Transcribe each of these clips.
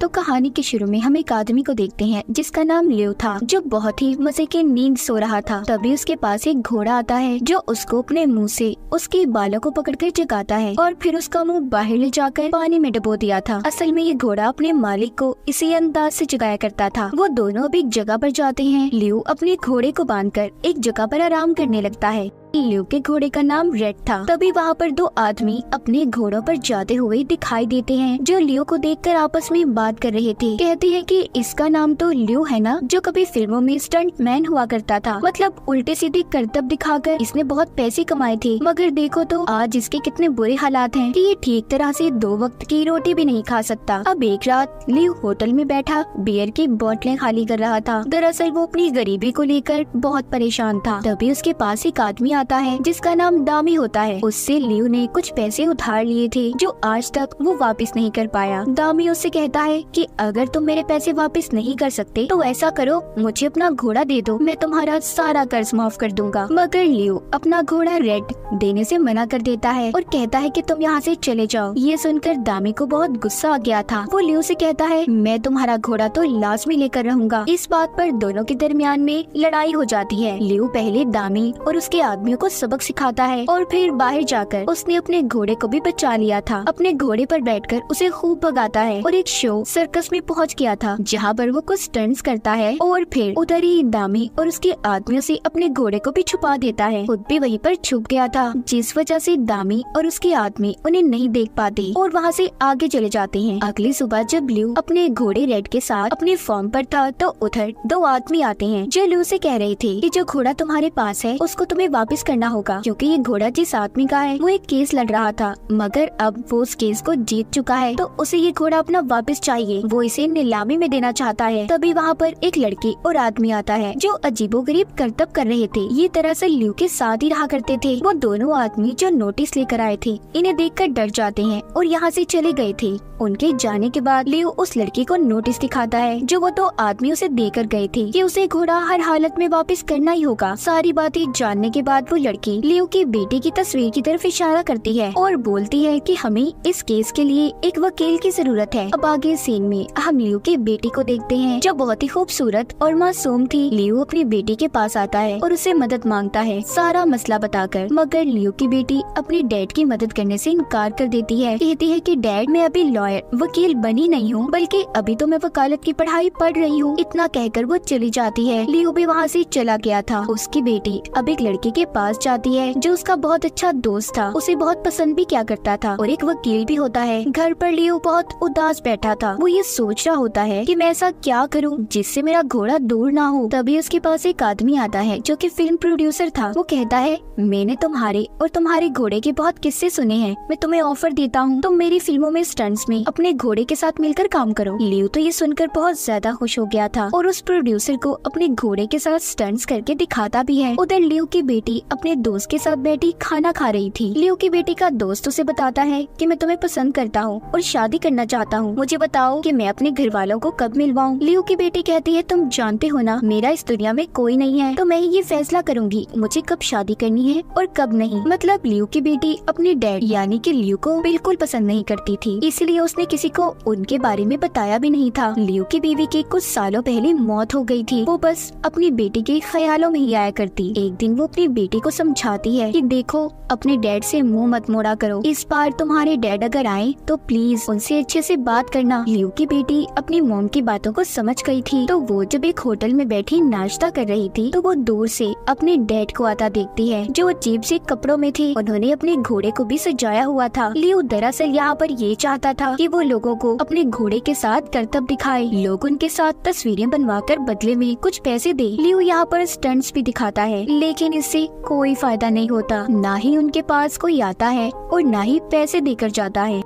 तो कहानी के शुरू में हम एक आदमी को देखते हैं जिसका नाम लियो था, जो बहुत ही मजे की नींद सो रहा था। तभी उसके पास एक घोड़ा आता है जो उसको अपने मुंह से उसके बालों को पकड़कर जगाता है और फिर उसका मुंह बाहर ले जाकर पानी में डुबो दिया था। असल में ये घोड़ा अपने मालिक को इसी अंदाज से जगाया करता था। वो दोनों अब एक जगह पर जाते हैं। लियो अपने घोड़े को बांधकर एक जगह पर आराम करने लगता है। लियो के घोड़े का नाम रेड था। तभी वहाँ पर दो आदमी अपने घोड़ों पर जाते हुए दिखाई देते हैं, जो लियो को देखकर आपस में बात कर रहे थे। कहते हैं कि इसका नाम तो लियो है ना, जो कभी फिल्मों में स्टंट मैन हुआ करता था। मतलब उल्टे सीधे करतब दिखाकर इसने बहुत पैसे कमाए थे, मगर देखो तो आज इसके कितने बुरे हालात हैं कि ये ठीक तरह से 2 वक्त की रोटी भी नहीं खा सकता। अब एक रात लियो होटल में बैठा बियर की बोतलें खाली कर रहा था। दरअसल वो अपनी गरीबी को लेकर बहुत परेशान था। तभी उसके पास एक आदमी आता है जिसका नाम दामी होता है। उससे लियो ने कुछ पैसे उधार लिए थे जो आज तक वो वापस नहीं कर पाया। दामी उससे कहता है कि अगर तुम मेरे पैसे वापस नहीं कर सकते तो ऐसा करो, मुझे अपना घोड़ा दे दो, मैं तुम्हारा सारा कर्ज माफ कर दूंगा। मगर लियो अपना घोड़ा रेड देने से मना कर देता है और कहता है कि तुम यहाँ से चले जाओ। ये सुनकर दामी को बहुत गुस्सा आ गया था। वो लियो से कहता है मैं तुम्हारा घोड़ा तो लाजमी लेकर रहूंगा। इस बात पर दोनों के दरमियान में लड़ाई हो जाती है। लियो पहले दामी और उसके आदमियों को सबक सिखाता है और फिर बाहर जाकर उसने अपने घोड़े को भी बचा लिया था। अपने घोड़े पर बैठकर उसे खूब भगाता है और एक शो सर्कस में पहुंच गया था जहां पर वो कुछ स्टंट्स करता है और फिर उधर ही दामी और उसके आदमियों से अपने घोड़े को भी छुपा देता है। खुद भी वहीं पर छुप गया था, जिस वजह से दामी और उसके आदमी उन्हें नहीं देख पाते और वहाँ से आगे चले जाते हैं। अगली सुबह जब लियो अपने घोड़े रेड के साथ अपने फार्म पर था तो उधर 2 आदमी आते हैं जो लियो से कह रहे थे कि जो घोड़ा तुम्हारे पास है उसको तुम्हें वापस करना होगा, क्योंकि ये घोड़ा जिस आदमी का है वो एक केस लड़ रहा था, मगर अब वो उस केस को जीत चुका है तो उसे ये घोड़ा अपना वापस चाहिए। वो इसे नीलामी में देना चाहता है। तभी वहाँ पर एक लड़की और आदमी आता है जो अजीबोगरीब करतब कर रहे थे। ये दरअसल लियो के साथ ही रहा करते थे। वो दोनों आदमी जो नोटिस लेकर आए थे इन्हें देखकर डर जाते हैं और यहाँ से चले गए थे। उनके जाने के बाद लियो उस लड़की को नोटिस दिखाता है जो वो 2 आदमी उसे देकर गए थे कि उसे घोड़ा हर हालत में वापस करना ही होगा। सारी बातें जानने के बाद वो लड़की लियो की बेटी की तस्वीर की तरफ इशारा करती है और बोलती है कि हमें इस केस के लिए एक वकील की जरूरत है। अब आगे सीन में हम लियो की बेटी को देखते हैं जो बहुत ही खूबसूरत और मासूम थी। लियो अपनी बेटी के पास आता है और उसे मदद मांगता है सारा मसला बताकर, मगर लियो की बेटी अपने डैड की मदद करने से इनकार कर देती है। कहती है कि डैड मैं अभी लॉयर वकील बनी नहीं हूँ, बल्कि अभी तो मैं वकालत की पढ़ाई पढ़ रही हूँ। इतना कहकर वो चली जाती है। लियो भी वहाँ से चला गया था। उसकी बेटी अब एक लड़के के पास जाती है जो उसका बहुत अच्छा दोस्त था, उसे बहुत पसंद भी क्या करता था और एक वकील भी होता है। घर पर लियो बहुत उदास बैठा था। वो ये सोच रहा होता है कि मैं ऐसा क्या करूं जिससे मेरा घोड़ा दूर ना हो। तभी उसके पास एक आदमी आता है जो कि फिल्म प्रोड्यूसर था। वो कहता है मैंने तुम्हारे और तुम्हारे घोड़े के बहुत किस्से सुने हैं, मैं तुम्हें ऑफर देता हूँ तुम मेरी फिल्मों में स्टंट्स में अपने घोड़े के साथ मिलकर काम करो। लियो तो ये सुनकर बहुत ज्यादा खुश हो गया था और उस प्रोड्यूसर को अपने घोड़े के साथ स्टंट्स करके दिखाता भी है। उधर लियो की बेटी अपने दोस्त के साथ बैठी खाना खा रही थी। लियो की बेटी का दोस्त उसे बताता है कि मैं तुम्हें पसंद करता हूँ और शादी करना चाहता हूँ, मुझे बताओ कि मैं अपने घर वालों को कब मिलवाऊँ। लियो की बेटी कहती है तुम जानते हो ना मेरा इस दुनिया में कोई नहीं है, तो मैं ही ये फैसला करूंगी मुझे कब शादी करनी है और कब नहीं। मतलब लियो की बेटी अपने डैड यानी कि लियो को बिल्कुल पसंद नहीं करती थी, इसलिए उसने किसी को उनके बारे में बताया भी नहीं था। लियो की बीवी की कुछ सालों पहले मौत हो गई थी। वो बस अपनी बेटी के ख्यालों में ही आया करती। एक दिन वो अपनी बेटी को समझाती है कि देखो अपने डैड से मुंह मत मोड़ा करो, इस बार तुम्हारे डैड अगर आए तो प्लीज उनसे अच्छे से बात करना। लियो की बेटी अपनी मॉम की बातों को समझ गई थी, तो वो जब एक होटल में बैठी नाश्ता कर रही थी तो वो दूर से अपने डैड को आता देखती है जो अजीब से कपड़ों में थे। उन्होंने अपने घोड़े को भी सजाया हुआ था। लियो दरअसल यहाँ पर ये चाहता था कि वो लोगों को अपने घोड़े के साथ करतब दिखाए, लोग उनके साथ तस्वीरें बनवाकर बदले में कुछ पैसे दे। लियो यहाँ पर स्टंट्स भी दिखाता है, लेकिन इससे कोई फायदा नहीं होता। ना ही उनके पास कोई आता है और ना ही पैसे देकर जाता है।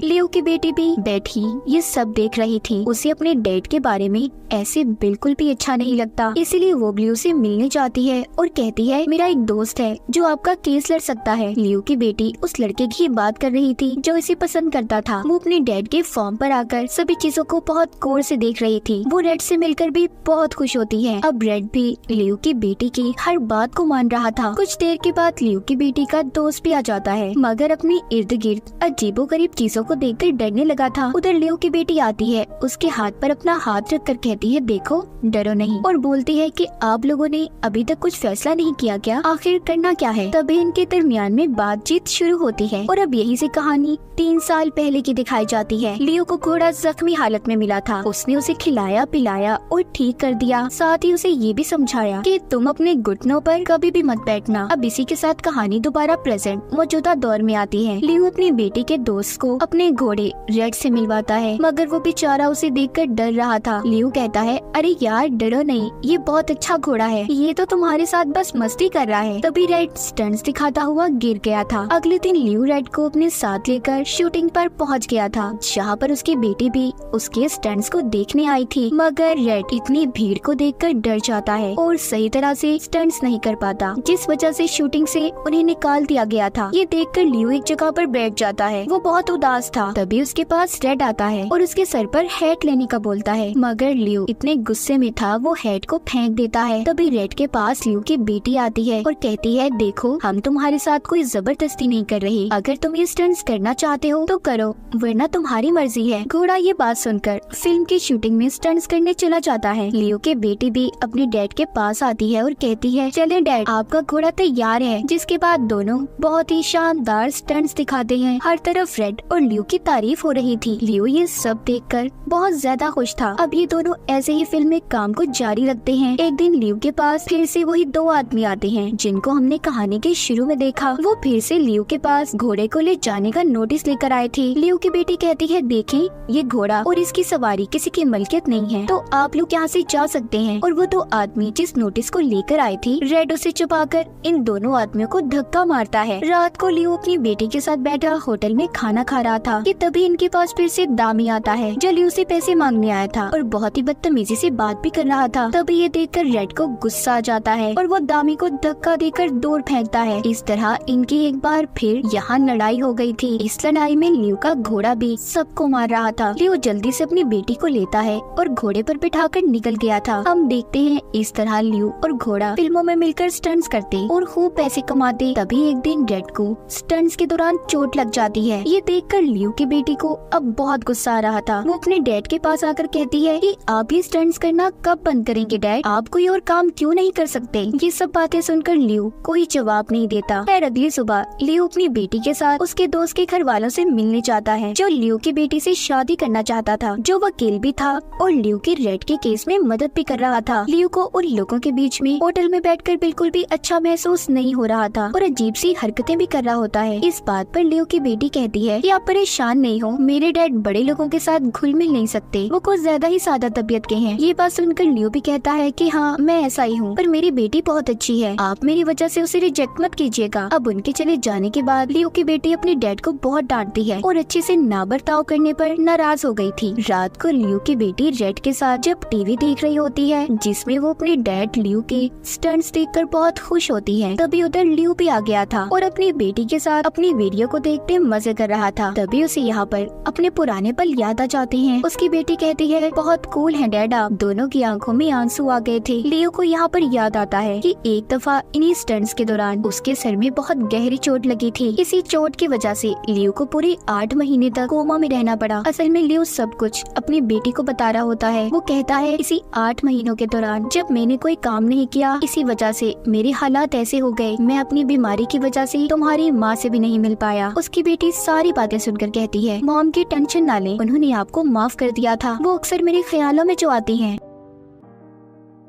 लियो की बेटी भी बैठी ये सब देख रही थी। उसे अपने डैड के बारे में ऐसे बिल्कुल भी अच्छा नहीं लगता, इसलिए वो लियो से मिलने जाती है और कहती है मेरा एक दोस्त है जो आपका केस लड़ सकता है। लियो की बेटी उस लड़के की बात कर रही थी जो इसे पसंद करता था। वो अपने डैड के फॉर्म पर आकर सभी चीजों को बहुत गौर से देख रही थी। वो रेड से मिलकर भी बहुत खुश होती है। अब रेड भी लियो की बेटी की हर बात को मान रहा था। कुछ देर के बाद लियो की बेटी का दोस्त भी आ जाता है, मगर अपनी इर्द गिर्द अजीबोगरीब चीजों को देखकर डरने लगा था। उधर लियो की बेटी आती है, उसके हाथ पर अपना हाथ रखकर कहती है देखो डरो नहीं, और बोलती है कि आप लोगों ने अभी तक कुछ फैसला नहीं किया क्या, आखिर करना क्या है। तभी इनके दरमियान में बातचीत शुरू होती है और अब यही से कहानी 3 साल पहले की दिखाई जाती है। लियो को घोड़ा जख्मी हालत में मिला था, उसने उसे खिलाया पिलाया और ठीक कर दिया, साथ ही उसे ये भी समझाया कि तुम अपने घुटनों पर कभी भी मत बैठना। अब इसी के साथ कहानी दोबारा प्रेजेंट मौजूदा दौर में आती है। लियो अपनी बेटी के दोस्त को अपने घोड़े रेड से मिलवाता है, मगर वो बेचारा उसे देखकर डर रहा था। लियो कहता है अरे यार डरो नहीं, ये बहुत अच्छा घोड़ा है, ये तो तुम्हारे साथ बस मस्ती कर रहा है। तभी रेड स्टंट्स दिखाता हुआ गिर गया था। अगले दिन लियो रेड को अपने साथ लेकर शूटिंग पर पहुंच गया था, जहाँ पर उसकी बेटी भी उसके स्टंट्स को देखने आई थी, मगर रेड इतनी भीड़ को देखकर डर जाता है और सही तरह से स्टंट्स नहीं कर पाता, जिस वजह से शूटिंग से उन्हें निकाल दिया गया था। ये देखकर लियो एक जगह पर बैठ जाता है, वो बहुत उदास था। तभी उसके पास रेड आता है और उसके सर पर हैट लेने का बोलता है, मगर लियो इतने गुस्से में था वो हैट को फेंक देता है। तभी रेड के पास लियो की बेटी आती है और कहती है देखो हम तुम्हारे साथ कोई जबरदस्ती नहीं कर रही, अगर तुम ये स्टंट्स करना चाहते हो तो करो, वरना तुम्हारी मर्जी है। घोड़ा ये बात सुनकर फिल्म की शूटिंग में स्टंट्स करने चला जाता है। लियो के बेटी भी अपने डैड के पास आती है और कहती है चले डैड आपका घोड़ा तैयार है, जिसके बाद दोनों बहुत ही शानदार स्टंट्स दिखाते हैं। हर तरफ रेड और लियो की तारीफ हो रही थी। लियो ये सब देखकर बहुत ज्यादा खुश था। अब ये दोनों ऐसे ही फिल्म में काम को जारी रखते हैं। एक दिन लियो के पास फिर से वही 2 आदमी आते हैं जिनको हमने कहानी के शुरू में देखा। वो फिर से लियो के पास घोड़े को ले जाने का नोटिस लेकर आए थे। लियो की बेटी कहती है देखें ये घोड़ा और इसकी सवारी किसी की मलकियत नहीं है, तो आप लोग यहाँ से जा सकते हैं। और वो 2 आदमी जिस नोटिस को लेकर आए थे, रेड उसे छुपाकर इन दोनों आदमियों को धक्का मारता है। रात को लियो अपनी बेटी के साथ बैठा होटल में खाना खा रहा था कि तभी इनके पास फिर से दामी आता है जो लियो से पैसे मांगने आया था और बहुत ही बदतमीजी से बात भी कर रहा था। तभी ये देखकर रेड को गुस्सा आ जाता है और वो दामी को धक्का देकर दूर फेंकता है। इस तरह इनकी एक बार फिर यहाँ लड़ाई हो गई थी। इस लड़ाई में लियो का घोड़ा भी सबको मार रहा था। लियो जल्दी से अपनी बेटी को लेता है और घोड़े पर बिठाकर निकल गया था। हम देखते हैं इस तरह लियो और घोड़ा फिल्मों में मिलकर स्टंट्स करते और खूब पैसे कमाते। तभी एक दिन रेड को स्टंट्स के दौरान चोट लग जाती है। ये देखकर लियो की बेटी को अब बहुत गुस्सा आ रहा था। वो अपने डैड के पास आकर कहती है कि आप ये स्टंट्स करना कब बंद करेंगे डैड, आप कोई और काम क्यों नहीं कर सकते। ये सब बातें सुनकर लियो कोई जवाब नहीं देता। फिर अगली सुबह लियो अपनी बेटी के साथ उसके दोस्त के घर वालों से मिलने जाता है जो लियो की बेटी से शादी करना चाहता था, जो वकील भी था और लियो के रेड के केस में मदद भी कर रहा था। लियो को उन लोगों के बीच में होटल में बैठकर बिल्कुल भी अच्छा महसूस नहीं हो रहा था और अजीब सी हरकतें भी कर रहा होता है। इस बात पर लियो की बेटी कहती है कि आप परेशान नहीं हो, मेरे डैड बड़े लोगों के साथ घुल मिल नहीं सकते, वो कुछ ज्यादा ही सादा तबीयत के हैं। ये बात सुनकर लियो भी कहता है कि हाँ मैं ऐसा ही हूँ, पर मेरी बेटी बहुत अच्छी है, आप मेरी वजह से उसे रिजेक्ट मत कीजिएगा। अब उनके चले जाने के बाद लियो की बेटी अपने डैड को बहुत डांटती है और अच्छे से ना बर्ताव करने पर नाराज हो गई थी। रात को लियो की बेटी रेड के साथ जब टीवी देख रही होती है जिसमें वो अपने डैड लियो के स्टंट्स देखकर बहुत खुश होती है, तभी उधर लियो भी आ गया था और अपनी बेटी के साथ अपनी वीडियो को देखते मजे कर रहा था। तभी उसे यहाँ पर अपने पुराने पल याद आ जाते हैं। उसकी बेटी कहती है बहुत कूल है डैड आप। दोनों की आंखों में आंसू आ गए थे। लियो को यहाँ पर याद आता है कि एक दफा इन्हीं स्टंट्स के दौरान उसके सर में बहुत गहरी चोट लगी थी। इसी चोट की वजह से लियो को पूरे 8 महीने तक कोमा में रहना पड़ा। असल में लियो सब कुछ अपनी बेटी को बता रहा होता है। वो कहता है इसी 8 महीनों के दौरान जब मैंने कोई काम नहीं किया, इसी वजह से मेरे हालात ऐसे हो गए, मैं अपनी बीमारी की वजह से तुम्हारी माँ से भी नहीं मिल पाया। उसकी बेटी सारी बातें सुनकर कहती है मॉम की टेंशन ना ले, उन्होंने आपको माफ कर दिया था, वो अक्सर मेरे ख्यालों में जो आती हैं।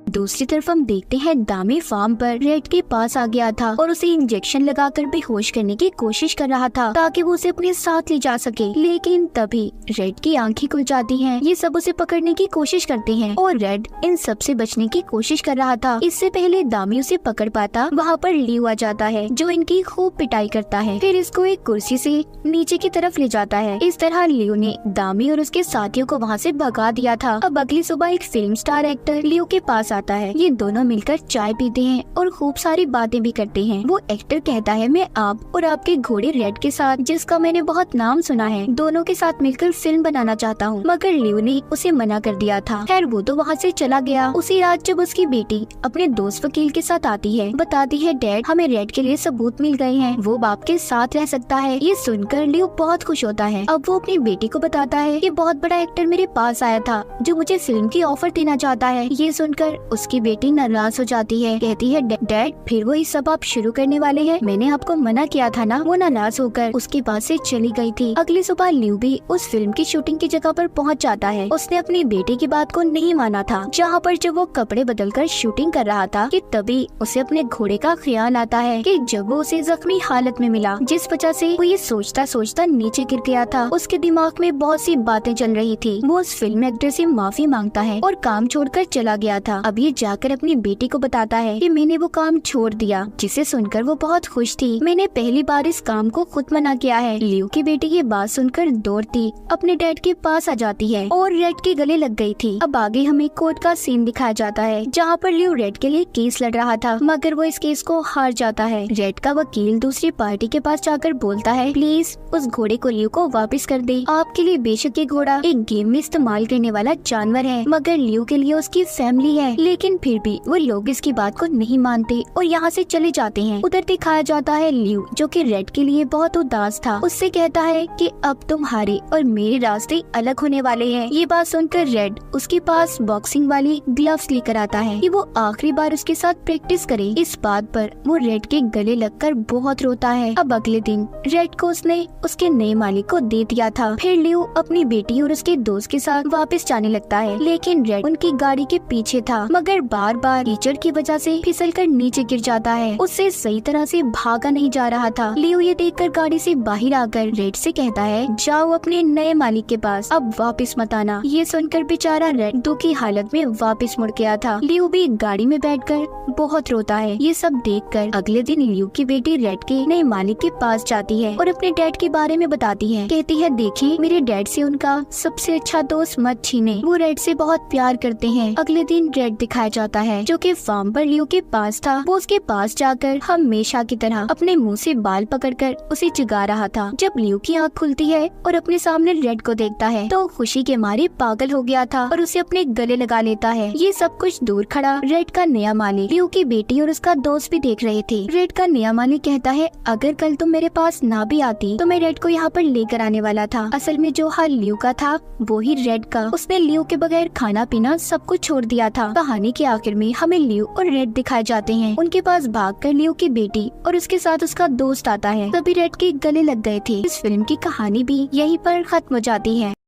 दूसरी तरफ हम देखते हैं दामी फार्म पर रेड के पास आ गया था और उसे इंजेक्शन लगाकर बेहोश करने की कोशिश कर रहा था ताकि वो उसे अपने साथ ले जा सके। लेकिन तभी रेड की आंखें खुल जाती हैं। ये सब उसे पकड़ने की कोशिश करते हैं और रेड इन सब से बचने की कोशिश कर रहा था। इससे पहले दामी उसे पकड़ पाता, वहाँ पर लियो आ जाता है जो इनकी खूब पिटाई करता है, फिर इसको एक कुर्सी से नीचे की तरफ ले जाता है। इस तरह लियो ने दामी और उसके साथियों को वहाँ से भगा दिया था। अब अगली सुबह एक फिल्म स्टार एक्टर लियो के पास आता है। ये दोनों मिलकर चाय पीते हैं और खूब सारी बातें भी करते हैं। वो एक्टर कहता है मैं आप और आपके घोड़े रेड के साथ, जिसका मैंने बहुत नाम सुना है, दोनों के साथ मिलकर फिल्म बनाना चाहता हूँ, मगर लियो ने उसे मना कर दिया था। खैर वो तो वहाँ से चला गया। उसी रात जब उसकी बेटी अपने दोस्त वकील के साथ आती है, बताती है डैड हमें रेड के लिए सबूत मिल गए हैं, वो बाप के साथ रह सकता है। ये सुनकर लियो बहुत खुश होता है। अब वो अपनी बेटी को बताता है कि बहुत बड़ा एक्टर मेरे पास आया था जो मुझे फिल्म की ऑफर देना चाहता है। ये सुनकर उसकी बेटी नाराज हो जाती है, कहती है डैड फिर वो सब आप शुरू करने वाले हैं, मैंने आपको मना किया था ना। वो नाराज होकर उसके पास से चली गई थी। अगली सुबह लियो भी उस फिल्म की शूटिंग की जगह पर पहुंच जाता है। उसने अपनी बेटी की बात को नहीं माना था। जहाँ पर जब वो कपड़े बदलकर शूटिंग कर रहा था कि तभी उसे अपने घोड़े का ख्याल आता है कि जब वो उसे जख्मी हालत में मिला, जिस वजह से वो ये सोचता सोचता नीचे गिर गया था। उसके दिमाग में बहुत सी बातें चल रही थी। वो उस फिल्म एक्टर से माफी मांगता है और काम छोड़कर चला गया था। अब ये जाकर अपनी बेटी को बताता है कि मैंने वो काम छोड़ दिया, जिसे सुनकर वो बहुत खुश थी। मैंने पहली बार इस काम को खुद मना किया है। लियो की बेटी ये बात सुनकर दौड़ती अपने डैड के पास आ जाती है और रेड के गले लग गई थी। अब आगे हमें कोर्ट का सीन दिखाया जाता है, जहाँ पर लियो रेड के लिए केस लड़ रहा था, मगर वो इस केस को हार जाता है। रेड का वकील दूसरी पार्टी के पास जाकर बोलता है प्लीज उस घोड़े को लियो को वापस कर दे। आपके लिए बेशक ये घोड़ा एक गेम में इस्तेमाल करने वाला जानवर है, मगर लियो के लिए उसकी फैमिली है। लेकिन फिर भी वो लोग इसकी बात को नहीं मानते और यहाँ से चले जाते हैं। उधर दिखाया जाता है लियो जो कि रेड के लिए बहुत उदास था। उससे कहता है कि अब तुम्हारे और मेरे रास्ते अलग होने वाले हैं। ये बात सुनकर रेड उसके पास बॉक्सिंग वाली ग्लव्स लेकर आता है कि वो आखिरी बार उसके साथ प्रैक्टिस करे। इस बात पर वो रेड के गले लगकर बहुत रोता है। अब अगले दिन रेड को उसने उसके नए मालिक को दे दिया था। फिर लियो अपनी बेटी और उसके दोस्त के साथ वापस जाने लगता है, लेकिन रेड उनकी गाड़ी के पीछे था, मगर बार बार कीचड़ की वजह से फिसलकर नीचे गिर जाता है। उससे सही तरह से भागा नहीं जा रहा था। लियो ये देखकर गाड़ी से बाहर आकर रेड से कहता है जाओ अपने नए मालिक के पास, अब वापस मत आना। ये सुनकर बेचारा रेड दुखी हालत में वापस मुड़ गया था। लियो भी गाड़ी में बैठकर बहुत रोता है। ये सब देखकर अगले दिन लियो की बेटी रेड के नए मालिक के पास जाती है और अपने डैड के बारे में बताती है। कहती है देखिए मेरे डैड से उनका सबसे अच्छा दोस्त मत छीने, वो रेड से बहुत प्यार करते हैं। अगले दिन रेड दिखाया जाता है जो कि फार्म पर लियो के पास था। वो उसके पास जाकर हमेशा की तरह अपने मुंह से बाल पकड़कर उसे चिढ़ा रहा था। जब लियो की आँख खुलती है और अपने सामने रेड को देखता है तो खुशी के मारे पागल हो गया था और उसे अपने गले लगा लेता है। ये सब कुछ दूर खड़ा रेड का नया मालिक लियो की बेटी और उसका दोस्त भी देख रहे थे। रेड का नया मालिक कहता है अगर कल तुम मेरे पास ना भी आती तो मैं रेड को यहाँ पर लेकर आने वाला था। असल में जो हाल लियो का था वो ही रेड का। उसने लियो के बगैर खाना पीना सब कुछ छोड़ दिया था। कहानी के आखिर में हमें लियो और रेड दिखाए जाते हैं। उनके पास भागकर लियो की बेटी और उसके साथ उसका दोस्त आता है। तभी रेड के गले लग गए थे। इस फिल्म की कहानी भी यहीं पर खत्म हो जाती है।